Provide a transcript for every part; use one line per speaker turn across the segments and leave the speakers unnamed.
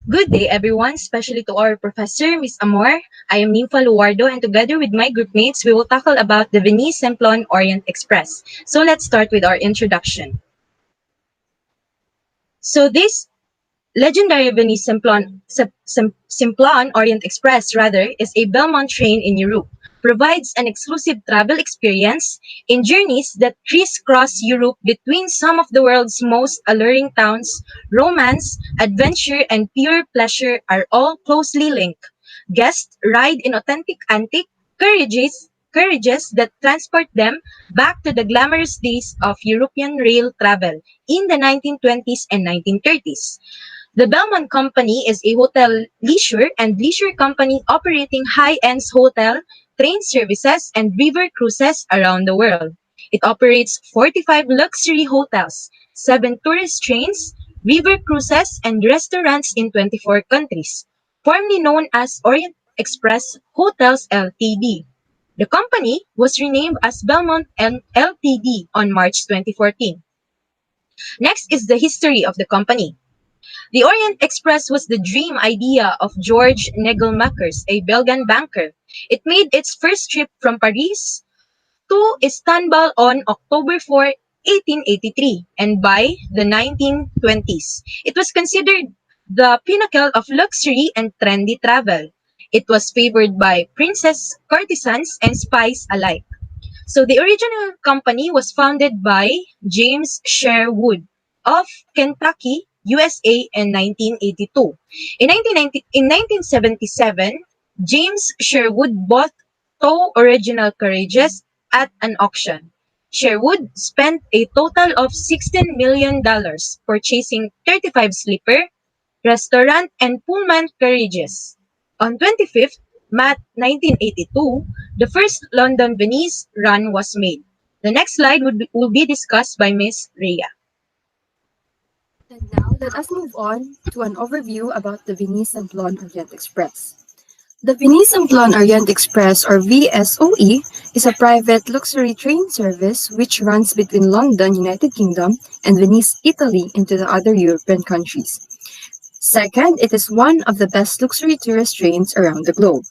Good day, everyone, especially to our professor, Miss Amor. I am Nympha Luardo, and together with my group mates, we will tackle about the Venice Simplon Orient Express. So let's start with our introduction. So this legendary Venice Simplon Orient Express, rather, is a Belmont train in Europe. Provides an exclusive travel experience in journeys that crisscross Europe between some of the world's most alluring towns. Romance, adventure, and pure pleasure are all closely linked. Guests ride in authentic antique carriages that transport them back to the glamorous days of European rail travel in the 1920s and 1930s. The Belmont Company is a hotel leisure company operating high-end hotel, train services, and river cruises around the world. It operates 45 luxury hotels, 7 tourist trains, river cruises, and restaurants in 24 countries, formerly known as Orient Express Hotels Ltd. The company was renamed as Belmont Ltd on March 2014. Next is the history of the company. The Orient Express was the dream idea of George Nagelmakers, a Belgian banker. It made its first trip from Paris to Istanbul on October 4, 1883, and by the 1920s, it was considered the pinnacle of luxury and trendy travel. It was favored by princes, courtesans, and spies alike. So the original company was founded by James Sherwood of Kentucky, USA in 1982. In 1977, James Sherwood bought two original carriages at an auction. Sherwood spent a total of $16 million purchasing 35 sleeper, restaurant, and Pullman carriages. On 25th March 1982, the first London-Venice run was made. The next slide will be discussed by Ms. Rhea.
And now let us move on to an overview about the Venice Simplon Orient Express. The Venice Simplon Orient Express, or VSOE, is a private luxury train service which runs between London, United Kingdom, and Venice, Italy into the other European countries. Second, it is one of the best luxury tourist trains around the globe.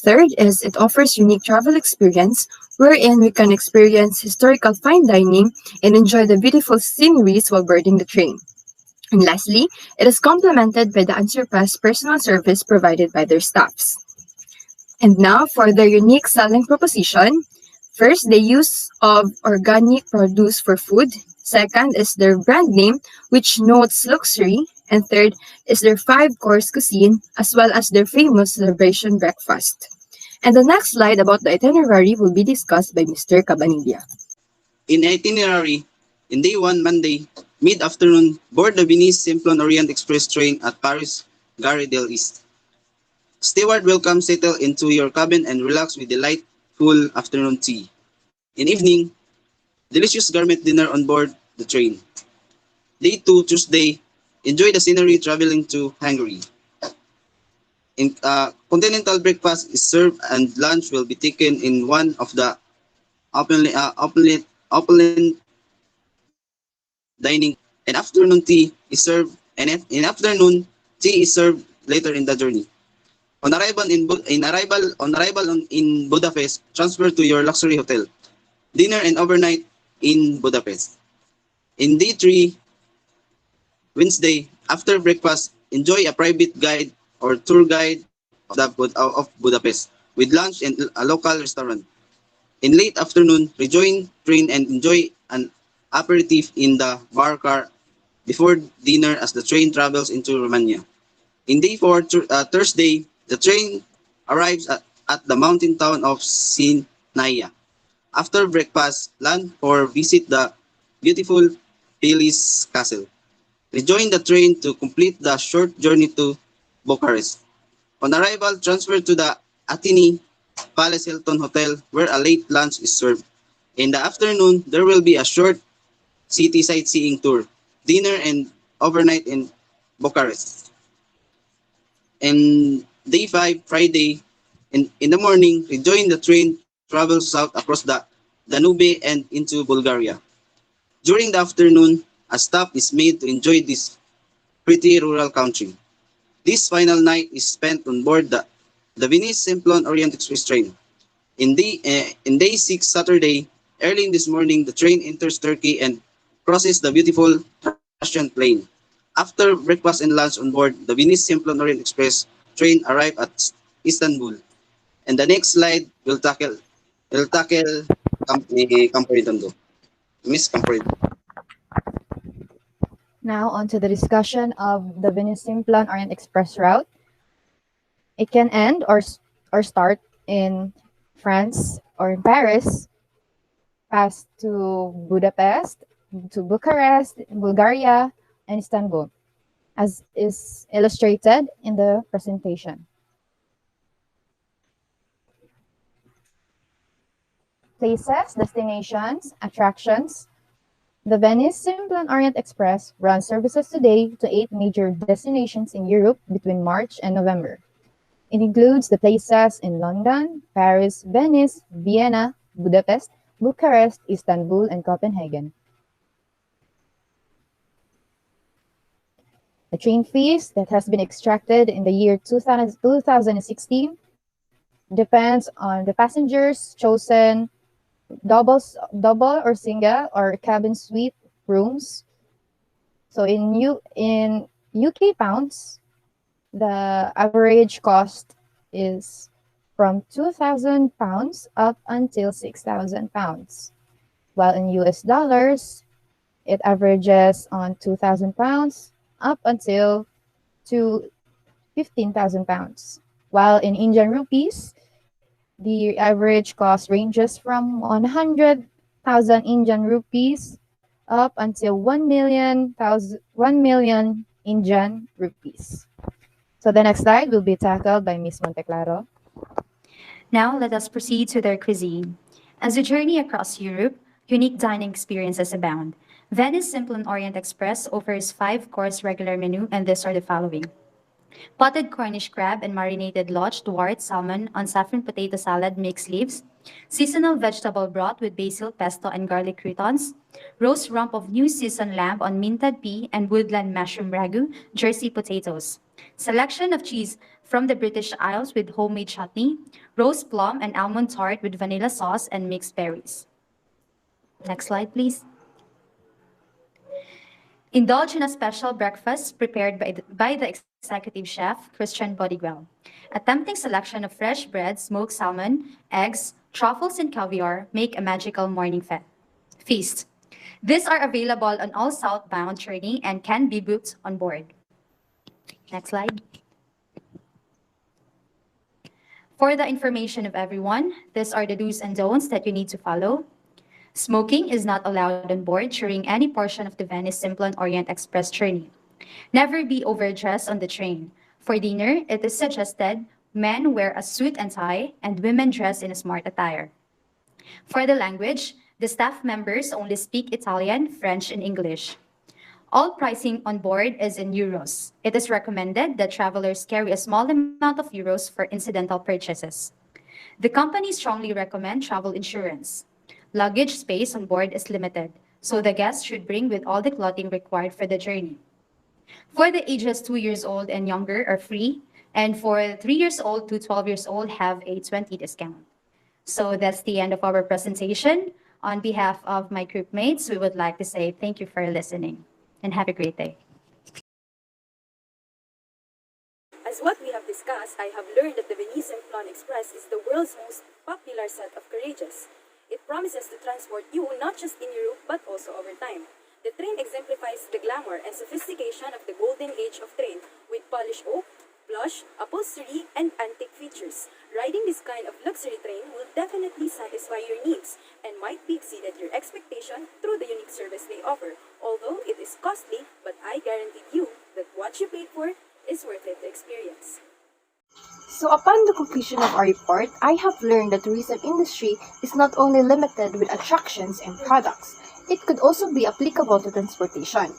Third is it offers unique travel experience wherein we can experience historical fine dining and enjoy the beautiful sceneries while boarding the train. And lastly, it is complemented by the unsurpassed personal service provided by their staffs. And now for their unique selling proposition. First, the use of organic produce for food. Second is their brand name, which notes luxury. And third is their five-course cuisine, as well as their famous celebration breakfast. And the next slide about the itinerary will be discussed by Mr. Cabanilla.
In itinerary, in day 1, Monday, mid-afternoon, board the Venice Simplon Orient Express train at Paris, Gare del East. Steward will come settle into your cabin and relax with delightful afternoon tea. In evening, delicious gourmet dinner on board the train. Day 2, Tuesday, enjoy the scenery traveling to Hungary. In continental breakfast is served and lunch will be taken in one of the opulent dining. And afternoon tea is served in afternoon tea is served later in the journey. On arrival in Budapest, transfer to your luxury hotel. Dinner and overnight in Budapest. In day 3, Wednesday, after breakfast, enjoy a private guide or tour guide of Budapest with lunch and a local restaurant. In late afternoon, rejoin train and enjoy an aperitif in the bar car before dinner as the train travels into Romania. In day 4, Thursday, the train arrives at the mountain town of Sinaia. After breakfast, land or visit the beautiful Pilis Castle. Rejoin the train to complete the short journey to Bucharest. On arrival, transfer to the Athene Palace Hilton Hotel where a late lunch is served. In the afternoon, there will be a short city sightseeing tour, dinner and overnight in Bucharest. And day 5, Friday, in the morning, rejoin the train, travel south across the Danube and into Bulgaria. During the afternoon, a stop is made to enjoy this pretty rural country. This final night is spent on board the Venice Simplon Orient Express train. In day 6, Saturday, early in this morning, the train enters Turkey and crosses the beautiful Russian plain. After breakfast and lunch on board, the Venice Simplon Orient Express train arrive at Istanbul. And the next slide will tackle Camporitondo. Miss Camporitondo.
Now, on to the discussion of the Venice Simplon Orient Express route. It can end or start in France or in Paris, pass to Budapest, to Bucharest, Bulgaria, and Istanbul, as is illustrated in the presentation. Places, destinations, attractions. The Venice Simplon Orient Express runs services today to 8 major destinations in Europe between March and November. It includes the places in London, Paris, Venice, Vienna, Budapest, Bucharest, Istanbul, and Copenhagen. The train fees that has been extracted in the year 2016 depends on the passengers chosen double or single or cabin suite rooms. So in UK pounds, the average cost is from £2,000 up until £6,000, while in US dollars, it averages on £2,000 up until to £15,000, while in Indian rupees, the average cost ranges from 100,000 Indian rupees up until 1 million Indian rupees. So the next slide will be tackled by Ms. Monteclaro.
Now let us proceed to their cuisine. As we journey across Europe, unique dining experiences abound. Venice Simplon Orient Express offers 5-course regular menu, and these are the following: potted Cornish crab and marinated loch Duarte salmon on saffron potato salad mixed leaves, seasonal vegetable broth with basil, pesto, and garlic croutons, roast rump of new seasoned lamb on minted pea and woodland mushroom ragu, Jersey potatoes, selection of cheese from the British Isles with homemade chutney, roast plum and almond tart with vanilla sauce and mixed berries. Next slide, please. Indulge in a special breakfast prepared by the executive chef, Christian Bodigwell. A tempting selection of fresh bread, smoked salmon, eggs, truffles, and caviar make a magical morning feast. These are available on all southbound journey and can be booked on board. Next slide. For the information of everyone, these are the do's and don'ts that you need to follow. Smoking is not allowed on board during any portion of the Venice Simplon Orient Express journey. Never be overdressed on the train. For dinner, it is suggested men wear a suit and tie and women dress in a smart attire. For the language, the staff members only speak Italian, French, and English. All pricing on board is in euros. It is recommended that travelers carry a small amount of euros for incidental purchases. The company strongly recommend travel insurance. Luggage space on board is limited, so the guests should bring with all the clothing required for the journey. For the ages 2 years old and younger are free, and for 3 years old to 12 years old have a 20 discount. So that's the end of our presentation. On behalf of my group mates, we would like to say thank you for listening and have a great day.
As what we have discussed, I have learned that the Venice Simplon Express is the world's most popular set of carriages. It promises to transport you not just in Europe but also over time. The train exemplifies the glamour and sophistication of the golden age of train with polished oak, plush, upholstery, and antique features. Riding this kind of luxury train will definitely satisfy your needs and might be exceeded your expectation through the unique service they offer. Although it is costly, but I guarantee you that what you paid for is worth it to experience.
So upon the conclusion of our report, I have learned that the tourism industry is not only limited with attractions and products, it could also be applicable to transportation.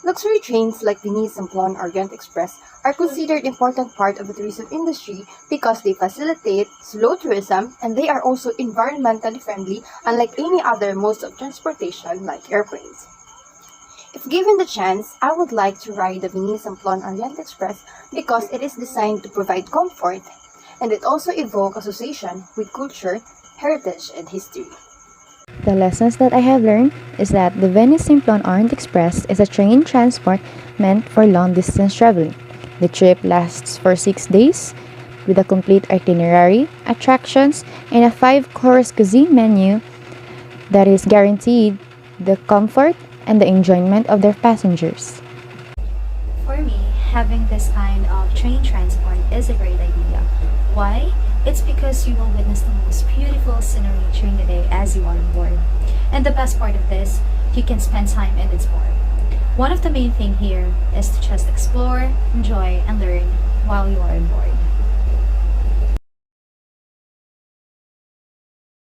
Luxury trains like Venice Simplon Orient Express are considered important part of the tourism industry because they facilitate slow tourism and they are also environmentally friendly unlike any other modes of transportation like airplanes. If given the chance, I would like to ride the Venice Simplon Orient Express because it is designed to provide comfort and it also evokes association with culture, heritage, and history.
The lessons that I have learned is that the Venice Simplon Orient Express is a train transport meant for long distance traveling. The trip lasts for 6 days with a complete itinerary, attractions, and a 5-course cuisine menu that is guaranteed the comfort and the enjoyment of their passengers.
For me, having this kind of train transport is a great idea. Why? It's because you will witness the most beautiful scenery during the day as you are on board. And the best part of this, you can spend time in its board. One of the main thing here is to just explore, enjoy, and learn while you are on board.